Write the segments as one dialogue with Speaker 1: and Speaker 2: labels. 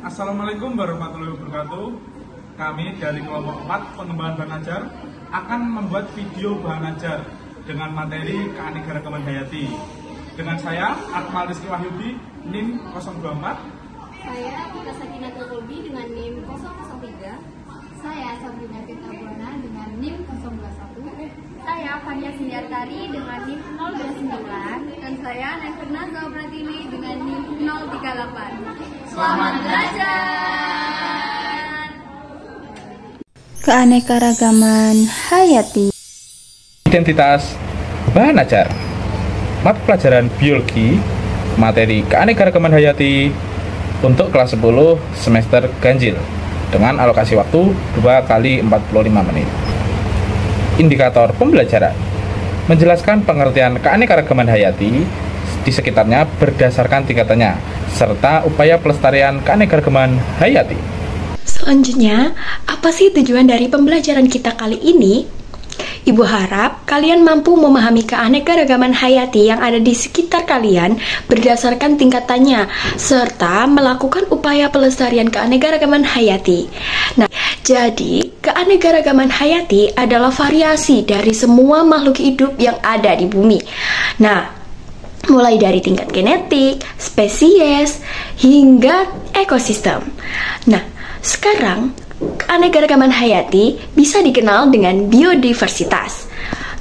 Speaker 1: Assalamualaikum warahmatullahi wabarakatuh. Kami dari kelompok 4 pengembangan bahan ajar akan membuat video bahan ajar dengan materi keanekaragaman hayati. Dengan saya Akmal Rizky Wahyudi, NIM 024.
Speaker 2: Saya Tika Sakinatul Kulbi dengan NIM 003. Saya Sabrina Tirta Buana dengan NIM 021. Saya Fania Sindiartari dengan NIM 029. Dan saya Naifirna Zawabratini dengan NIM 038. Selamat belajar!
Speaker 3: Keanekaragaman hayati.
Speaker 4: Identitas bahan ajar. Mata pelajaran biologi, materi keanekaragaman hayati untuk kelas 10 semester ganjil dengan alokasi waktu 2 kali 45 menit. Indikator pembelajaran menjelaskan pengertian keanekaragaman hayati di sekitarnya berdasarkan tingkatannya serta upaya pelestarian keanekaragaman hayati.
Speaker 3: Selanjutnya, apa sih tujuan dari pembelajaran kita kali ini? Ibu harap kalian mampu memahami keanekaragaman hayati yang ada di sekitar kalian berdasarkan tingkatannya, serta melakukan upaya pelestarian keanekaragaman hayati. Nah, jadi keanekaragaman hayati adalah variasi dari semua makhluk hidup yang ada di bumi. Nah, mulai dari tingkat genetik, spesies, hingga ekosistem. Nah, sekarang keanekaragaman hayati bisa dikenal dengan biodiversitas.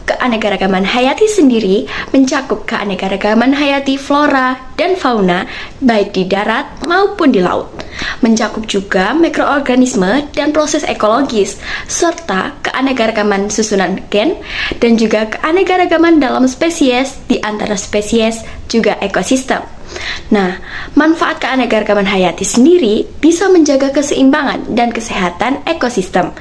Speaker 3: Keanekaragaman hayati sendiri mencakup keanekaragaman hayati flora dan fauna baik di darat maupun di laut. Mencakup juga mikroorganisme dan proses ekologis, serta keanekaragaman susunan gen dan juga keanekaragaman dalam spesies di antara spesies juga ekosistem. Nah, manfaat keanekaragaman hayati sendiri bisa menjaga keseimbangan dan kesehatan ekosistem,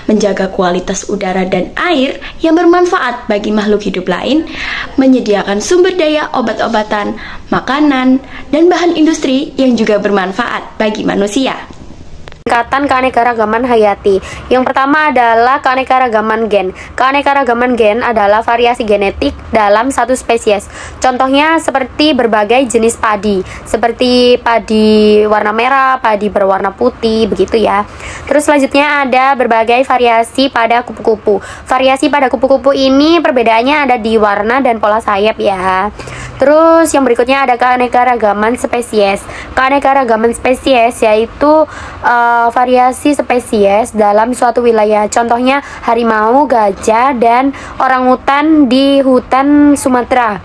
Speaker 3: menjaga kualitas udara dan air yang bermanfaat bagi makhluk hidup lain, menyediakan sumber daya obat-obatan, makanan, dan bahan industri yang juga bermanfaat bagi manusia.
Speaker 5: Tingkatan keanekaragaman hayati. Yang pertama adalah keanekaragaman gen. Keanekaragaman gen adalah variasi genetik dalam satu spesies. Contohnya seperti berbagai jenis padi, seperti padi warna merah, padi berwarna putih, begitu ya. Terus selanjutnya ada berbagai variasi pada kupu-kupu. Variasi pada kupu-kupu ini perbedaannya ada di warna dan pola sayap ya. Terus yang berikutnya ada keanekaragaman spesies. Keanekaragaman spesies yaitu variasi spesies dalam suatu wilayah. Contohnya harimau, gajah, dan orangutan di hutan Sumatera.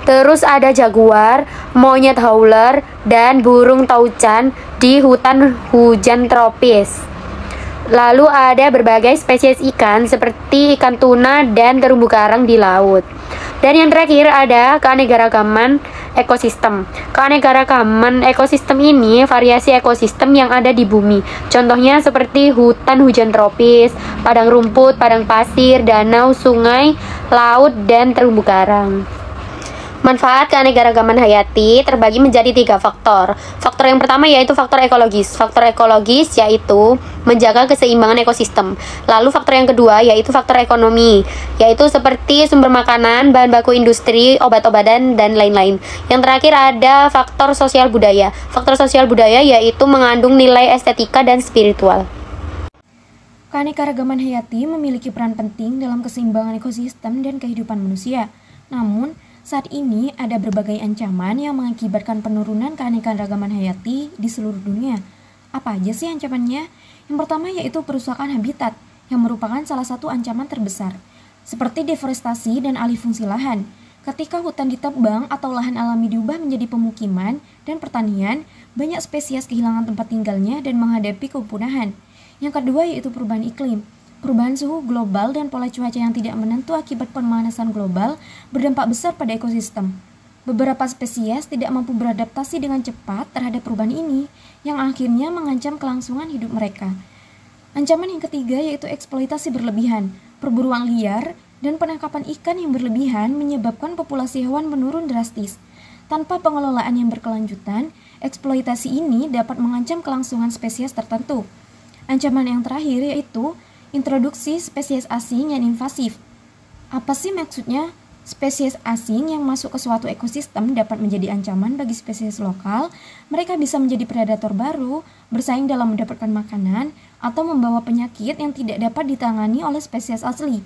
Speaker 5: Terus ada jaguar, monyet howler, dan burung taucan di hutan hujan tropis. Lalu ada berbagai spesies ikan seperti ikan tuna dan terumbu karang di laut. Dan yang terakhir ada keanekaragaman ekosistem. Keanekaragaman ekosistem ini variasi ekosistem yang ada di bumi. Contohnya seperti hutan hujan tropis, padang rumput, padang pasir, danau, sungai, laut, dan terumbu karang. Manfaat keanekaragaman hayati terbagi menjadi 3 faktor. Faktor yang pertama yaitu faktor ekologis. Faktor ekologis yaitu menjaga keseimbangan ekosistem. Lalu faktor yang kedua yaitu faktor ekonomi, yaitu seperti sumber makanan, bahan baku industri, obat-obatan, dan lain-lain. Yang terakhir ada faktor sosial budaya. Faktor sosial budaya yaitu mengandung nilai estetika dan spiritual.
Speaker 6: Keanekaragaman hayati memiliki peran penting dalam keseimbangan ekosistem dan kehidupan manusia. Namun, saat ini ada berbagai ancaman yang mengakibatkan penurunan keanekaragaman hayati di seluruh dunia. Apa aja sih ancamannya? Yang pertama yaitu perusakan habitat, yang merupakan salah satu ancaman terbesar, seperti deforestasi dan alih fungsi lahan. Ketika hutan ditebang atau lahan alami diubah menjadi pemukiman dan pertanian, banyak spesies kehilangan tempat tinggalnya dan menghadapi kepunahan. Yang kedua yaitu perubahan iklim. Perubahan suhu global dan pola cuaca yang tidak menentu akibat pemanasan global berdampak besar pada ekosistem. Beberapa spesies tidak mampu beradaptasi dengan cepat terhadap perubahan ini, yang akhirnya mengancam kelangsungan hidup mereka. Ancaman yang ketiga yaitu eksploitasi berlebihan. Perburuan liar dan penangkapan ikan yang berlebihan menyebabkan populasi hewan menurun drastis. Tanpa pengelolaan yang berkelanjutan, eksploitasi ini dapat mengancam kelangsungan spesies tertentu. Ancaman yang terakhir yaitu introduksi spesies asing yang invasif. Apa sih maksudnya? Spesies asing yang masuk ke suatu ekosistem dapat menjadi ancaman bagi spesies lokal. Mereka bisa menjadi predator baru, bersaing dalam mendapatkan makanan, atau membawa penyakit yang tidak dapat ditangani oleh spesies asli.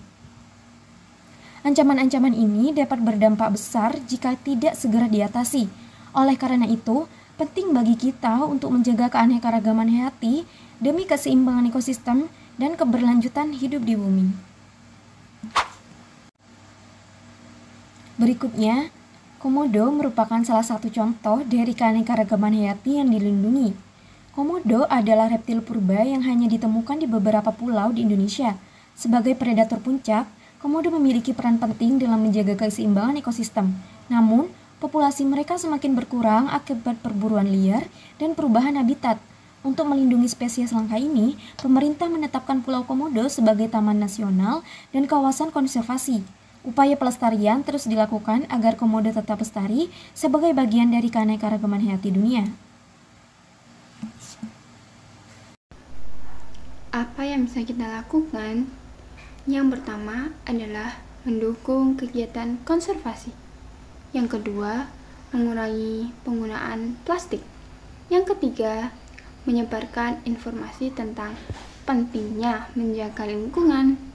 Speaker 6: Ancaman-ancaman ini dapat berdampak besar jika tidak segera diatasi. Oleh karena itu, penting bagi kita untuk menjaga keanekaragaman hayati demi keseimbangan ekosistem dan keberlanjutan hidup di bumi. Berikutnya, komodo merupakan salah satu contoh dari keanekaragaman hayati yang dilindungi. Komodo adalah reptil purba yang hanya ditemukan di beberapa pulau di Indonesia. Sebagai predator puncak, komodo memiliki peran penting dalam menjaga keseimbangan ekosistem. Namun, populasi mereka semakin berkurang akibat perburuan liar dan perubahan habitat. Untuk melindungi spesies langka ini, pemerintah menetapkan Pulau Komodo sebagai taman nasional dan kawasan konservasi. Upaya pelestarian terus dilakukan agar komodo tetap lestari sebagai bagian dari keanekaragaman hayati dunia.
Speaker 2: Apa yang bisa kita lakukan? Yang pertama adalah mendukung kegiatan konservasi. Yang kedua, mengurangi penggunaan plastik. Yang ketiga, menyebarkan informasi tentang pentingnya menjaga lingkungan.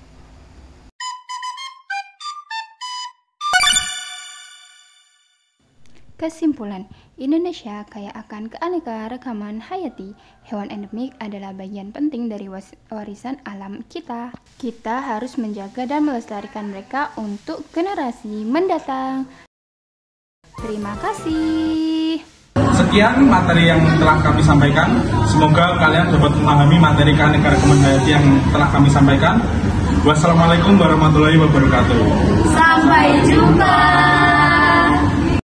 Speaker 2: Kesimpulan, Indonesia kaya akan keanekaragaman hayati. Hewan endemik adalah bagian penting dari warisan alam kita. Kita harus menjaga dan melestarikan mereka untuk generasi mendatang. Terima kasih.
Speaker 1: Sekian materi yang telah kami sampaikan. Semoga kalian dapat memahami materi keanekaragaman hayati yang telah kami sampaikan. Wassalamualaikum warahmatullahi wabarakatuh.
Speaker 2: Sampai jumpa.